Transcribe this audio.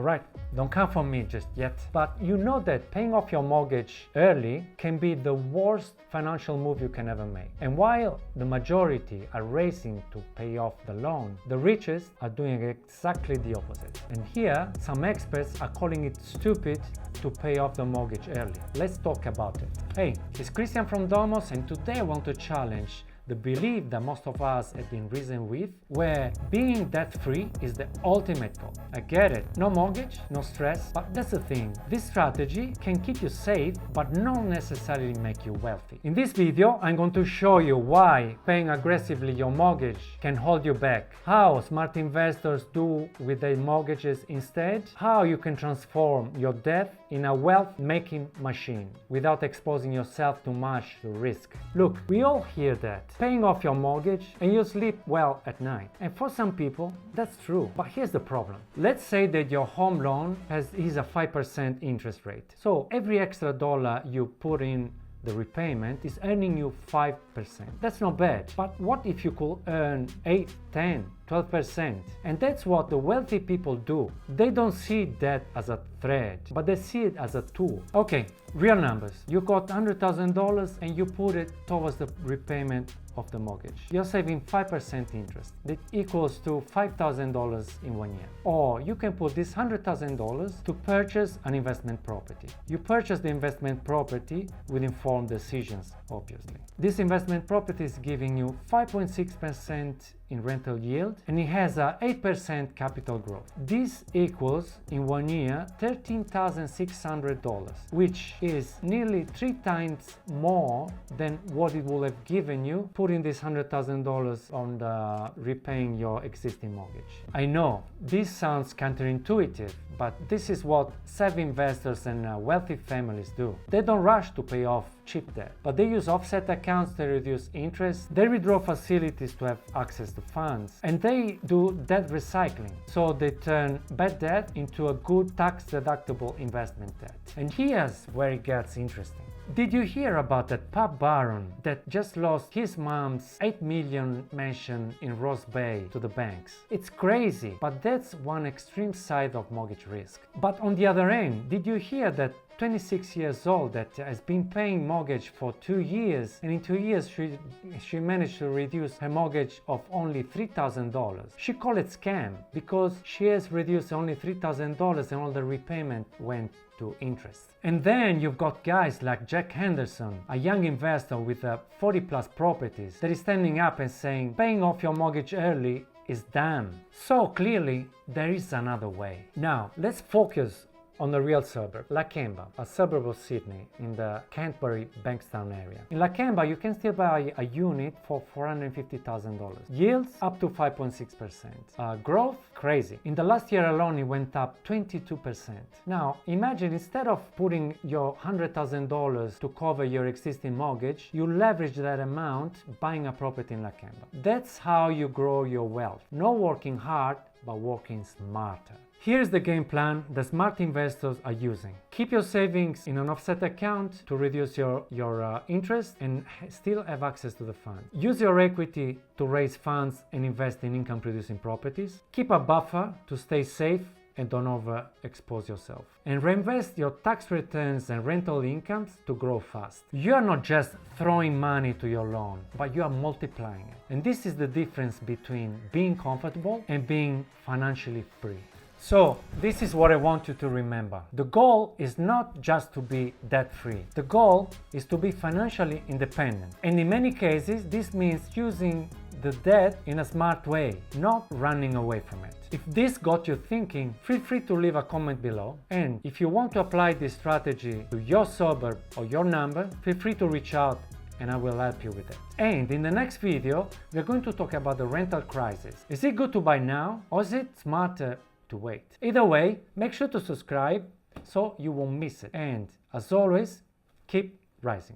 Alright, don't come for me just yet. But you know that paying off your mortgage early can be the worst financial move you can ever make. And while the majority are racing to pay off the loan, the richest are doing exactly the opposite. And here, some experts are calling it stupid to pay off the mortgage early. Let's talk about it. Hey, it's Cristian from Domos, and today I want to challenge the belief that most of us have been reasoned with, where being debt-free is the ultimate goal. I get it, no mortgage, no stress, but that's the thing. This strategy can keep you safe, but not necessarily make you wealthy. In this video, I'm going to show you why paying aggressively your mortgage can hold you back, how smart investors do with their mortgages instead, how you can transform your debt in a wealth-making machine without exposing yourself too much to risk. Look, we all hear that. Paying off your mortgage and you sleep well at night. And for some people, that's true. But here's the problem. Let's say that your home loan is a 5% interest rate. So every extra dollar you put in the repayment is earning you 5%. That's not bad. But what if you could earn 8, 10, 12%? And that's what the wealthy people do. They don't see that as a threat, but they see it as a tool. Okay, real numbers. You got $100,000 and you put it towards the repayment of the mortgage. You're saving 5% interest. That equals to $5,000 in 1 year. Or you can put this $100,000 to purchase an investment property. You purchase the investment property with informed decisions, obviously. This investment property is giving you 5.6% in rental yield, and it has a 8% capital growth. This equals in 1 year $13,600, which is nearly 3 times more than what it would have given you putting this $100,000 on the repaying your existing mortgage. I know this sounds counterintuitive, but this is what savvy investors and wealthy families do. They don't rush to pay off cheap debt, but they use offset accounts to reduce interest. They withdraw facilities to have access to funds, and they do debt recycling. So they turn bad debt into a good tax-deductible investment debt. And here's where it gets interesting. Did you hear about that pub baron that just lost his mom's $8 million mansion in Ross Bay to the banks? It's crazy, but that's one extreme side of mortgage risk. But on the other end, did you hear that 26 years old that has been paying mortgage for 2 years, and in 2 years she managed to reduce her mortgage of only $3,000. She called it scam because she has reduced only $3,000 and all the repayment went to interest. And then you've got guys like Jack Henderson, a young investor with 40 plus properties, that is standing up and saying paying off your mortgage early is dumb. So clearly there is another way. Now let's focus on the real suburb, Lakemba, a suburb of Sydney in the Canterbury Bankstown area. In Lakemba, you can still buy a unit for $450,000. Yields up to 5.6%. Growth, crazy. In the last year alone, it went up 22%. Now, imagine instead of putting your $100,000 to cover your existing mortgage, you leverage that amount buying a property in Lakemba. That's how you grow your wealth. Not working hard, but working smarter. Here's the game plan that smart investors are using. Keep your savings in an offset account to reduce your interest and still have access to the fund. Use your equity to raise funds and invest in income-producing properties. Keep a buffer to stay safe and don't overexpose yourself. And reinvest your tax returns and rental incomes to grow fast. You are not just throwing money to your loan, but you are multiplying it. And this is the difference between being comfortable and being financially free. So, this is what I want you to remember. The goal is not just to be debt-free. The goal is to be financially independent. And in many cases, this means using the debt in a smart way, not running away from it. If this got you thinking, feel free to leave a comment below. And if you want to apply this strategy to your suburb or your number, feel free to reach out and I will help you with it. And in the next video, we're going to talk about the rental crisis. Is it good to buy now, or is it smarter to wait? Either way, make sure to subscribe so you won't miss it. And as always, keep rising.